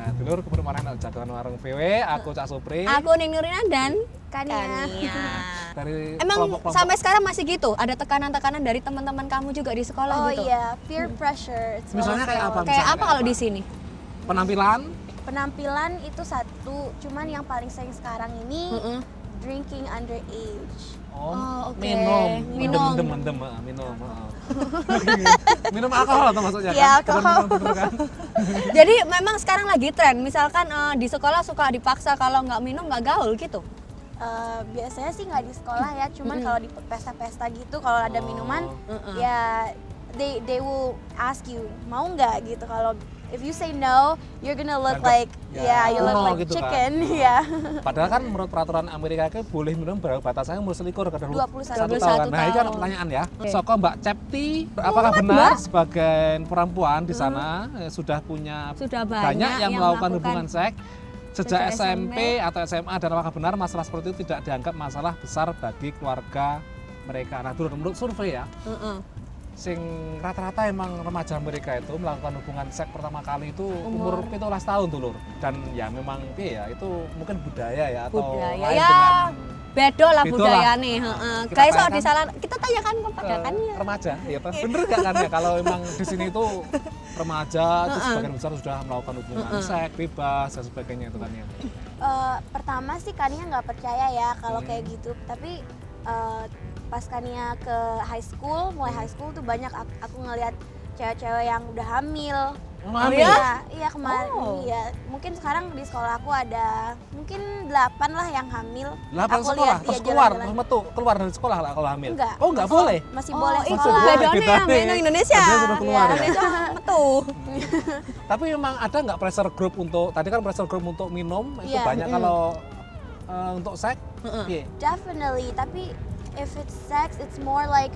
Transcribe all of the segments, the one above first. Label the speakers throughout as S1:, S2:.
S1: Nah, dulur kepurut marang nek jagoan warung VW, aku Cak Supri.
S2: Aku Ning Nurina dan Kania.
S1: Dari
S2: Emang
S1: kelompok-kelompok.
S2: sampai sekarang masih gitu? Ada tekanan-tekanan dari teman-teman kamu juga di sekolah
S3: Oh
S2: gitu?
S3: iya, peer pressure. It's
S1: Misalnya
S3: also-
S1: kayak apa?
S2: Kayak
S1: Misalnya
S2: apa kalau di sini?
S1: penampilan?
S3: Penampilan itu satu, cuman yang paling sering sekarang ini
S2: Heeh.
S3: drinking underage.
S2: Oh, oke.
S1: Minum.
S2: Minum.
S1: Mendem, minum. Minum alkohol atau maksudnya
S3: Iya,
S1: kan?
S3: alkohol.
S1: Bener kan?
S2: Jadi memang sekarang lagi tren, misalkan di sekolah suka dipaksa kalau nggak minum nggak gaul gitu.
S3: Biasanya sih nggak di sekolah ya, cuman kalau di pesta-pesta gitu kalau ada minuman,
S2: Heeh.
S3: ya they will ask you mau nggak gitu. Kalau if you say no, you're gonna look
S1: Dianggap,
S3: like
S1: ya,
S3: you look
S1: kuno
S3: like
S1: gitu kan.
S3: chicken, ya.
S1: Padahal kan menurut peraturan Amerika itu boleh minum berapa batasannya umur selikur ke
S3: 21
S1: tahun. Nah, ini kan
S2: tahun.
S1: pertanyaan ya.
S2: Oke.
S1: Soko Mbak Cepti, apakah benar sebagai perempuan di sana sudah punya
S2: Sudah
S1: banyak yang melakukan hubungan seks sejak
S2: sejak
S1: SMP atau SMA, dan apakah benar masalah seperti itu tidak dianggap masalah besar bagi keluarga mereka? Nah, menurut survei ya,
S2: Heeh.
S1: sing rata-rata emang remaja mereka itu melakukan hubungan seks pertama kali itu umur 17 tahun tuh lur. Dan ya memang ya itu mungkin budaya ya atau
S2: Budaya
S1: lain
S2: ya.
S1: dengan
S2: Bedo lah
S1: Bedo
S2: budayane,
S1: lah.
S2: heeh.
S1: Kita
S2: Guys,
S1: tanyakan
S2: di salah kita tanyakan kepada kan ya.
S1: remaja, ya Pak. Bener gak kan ya kalau emang di sini itu remaja itu sebagian besar sudah melakukan hubungan seks bebas dan sebagainya itu kan ya.
S3: Pertama sih Kania nggak percaya ya kalau kayak gitu, tapi pas Kania ke mulai high school tuh banyak aku ngelihat cewek-cewek yang udah hamil.
S1: Hamil?
S3: Iya kemarin.
S2: Oh.
S3: Iya, mungkin sekarang di sekolah aku ada mungkin 8 lah yang hamil.
S1: 8
S3: Aku
S1: sekolah,
S3: lihat,
S1: terus
S3: iya,
S1: keluar,
S3: jalan-jalan.
S1: terus metu, keluar dari sekolah lah kalau hamil?
S3: Enggak.
S1: Oh enggak boleh?
S3: Masih boleh
S2: itu
S3: sekolah.
S2: bedone
S1: Bedone.
S2: yang beda Indonesia.
S1: Bedone sudah keluar ya?
S2: Indonesia metu.
S1: Tapi memang ada nggak pressure group untuk, tadi kan pressure group untuk minum, itu
S3: Iya,
S1: banyak kalau untuk seks? Iya.
S3: Definitely, tapi if it's sex, it's more like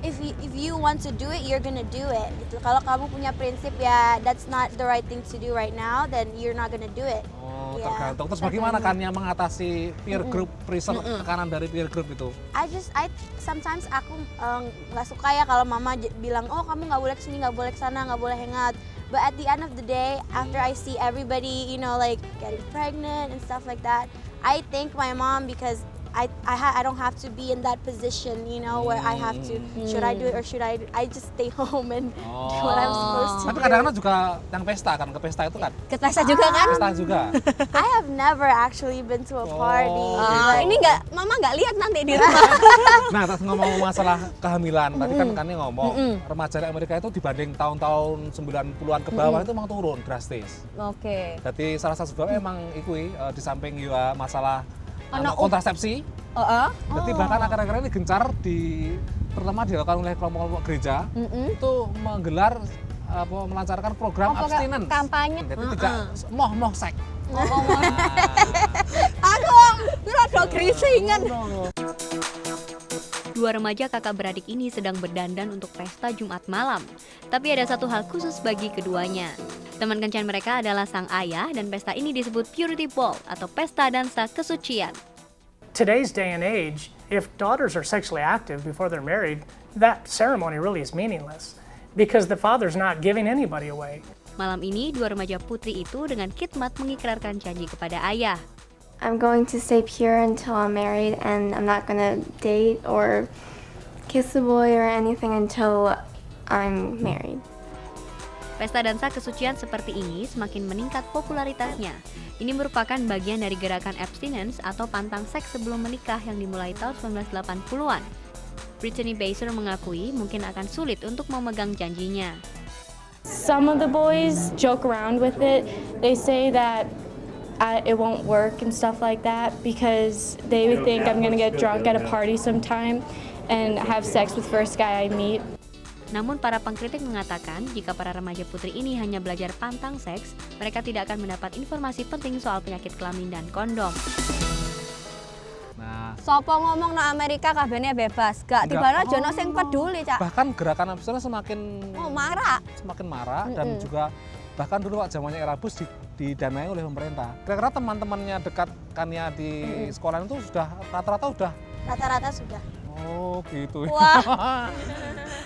S3: if you want to do it, you're gonna do it. Gitu. Kalau kamu punya prinsip ya that's not the right thing to do right now, then you're not gonna do it.
S1: Oh,
S3: Iya,
S1: tergantung. Terus bagaimana kan yang mengatasi peer group pressure, tekanan dari peer group itu?
S3: I sometimes aku nggak suka ya kalau mama bilang oh kamu nggak boleh kesini, nggak boleh kesana, nggak boleh hangout. But at the end of the day, after I see everybody, like getting pregnant and stuff like that, I thank my mom because I don't have to be in that position, where I have to. Should I do it or should I just stay home and do what I'm supposed to
S1: Tapi
S3: do?
S1: kadang-kadang juga yang pesta kan, ke pesta itu kan?
S2: Ke pesta juga kan?
S1: Pesta juga.
S3: I have never actually been to a party.
S2: Ini mama nggak lihat nanti di rumah.
S1: Nah, terus ngomong masalah kehamilan, tadi kan ngomong remaja di Amerika itu dibanding tahun-tahun 90-an ke bawah itu emang turun drastis.
S2: Oke.
S1: Jadi salah satu sebabnya emang ikui di samping juga masalah
S2: Ono
S1: kontrasepsi.
S2: Heeh.
S1: Jadi bahkan akhir-akhir ini gencar terutama dilakukan oleh kelompok-kelompok gereja itu menggelar melancarkan program abstinence.
S2: Kampanye.
S1: Jadi tidak moh seks.
S2: Aku rada grisingan.
S4: Dua remaja kakak beradik ini sedang berdandan untuk pesta Jumat malam. Tapi ada satu hal khusus bagi keduanya. Teman kencan mereka adalah sang ayah dan pesta ini disebut Purity Ball atau pesta dansa kesucian.
S5: Today's day and age, if daughters are sexually active before they're married, that ceremony really is meaningless because the father's not giving anybody away.
S4: Malam ini dua remaja putri itu dengan khidmat mengikrarkan janji kepada ayah.
S6: I'm going to stay pure until I'm married, and I'm not gonna date or kiss a boy or anything until I'm married.
S4: Pesta dansa kesucian seperti ini semakin meningkat popularitasnya. Ini merupakan bagian dari gerakan abstinence atau pantang seks sebelum menikah yang dimulai tahun 1980-an. Brittany Baser mengakui mungkin akan sulit untuk memegang janjinya.
S7: Some of the boys joke around with it. They say that it won't work and stuff like that because they think I'm gonna get drunk at a party sometime and have sex with first guy I meet.
S4: Namun para pengkritik mengatakan jika para remaja putri ini hanya belajar pantang seks, mereka tidak akan mendapat informasi penting soal penyakit kelamin dan kondom.
S1: Nah,
S2: Sopo ngomong no Amerika kabehane bebas, gak tibane jono sing peduli, Cak.
S1: bahkan gerakan abstinence semakin
S2: Marah.
S1: dan juga bahkan dulu waktu zamannya Erasmus didanai oleh pemerintah. Kira-kira teman-temannya dekat Kania di sekolah itu sudah rata-rata
S3: Rata-rata sudah.
S1: Oh gitu.
S2: Wah.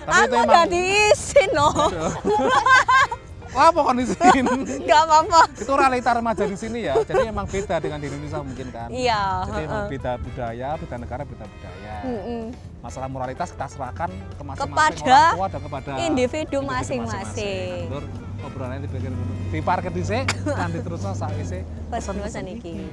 S1: Tapi itu
S2: Aku
S1: emang
S2: udah diisin loh.
S1: Wah, pokoknya di sini.
S2: Nggak apa-apa.
S1: Itu realita remaja di sini ya. Jadi emang beda dengan di Indonesia mungkin kan.
S2: Iya.
S1: Jadi emang beda budaya, beda negara, beda budaya. Masalah moralitas kita serahkan ke masing-masing
S2: Kepada
S1: orang tua dan kepada
S2: individu masing-masing.
S1: Lur, obrolannya di parkir dhisik, nanti terus sakwise
S2: Pesan-pesan iki.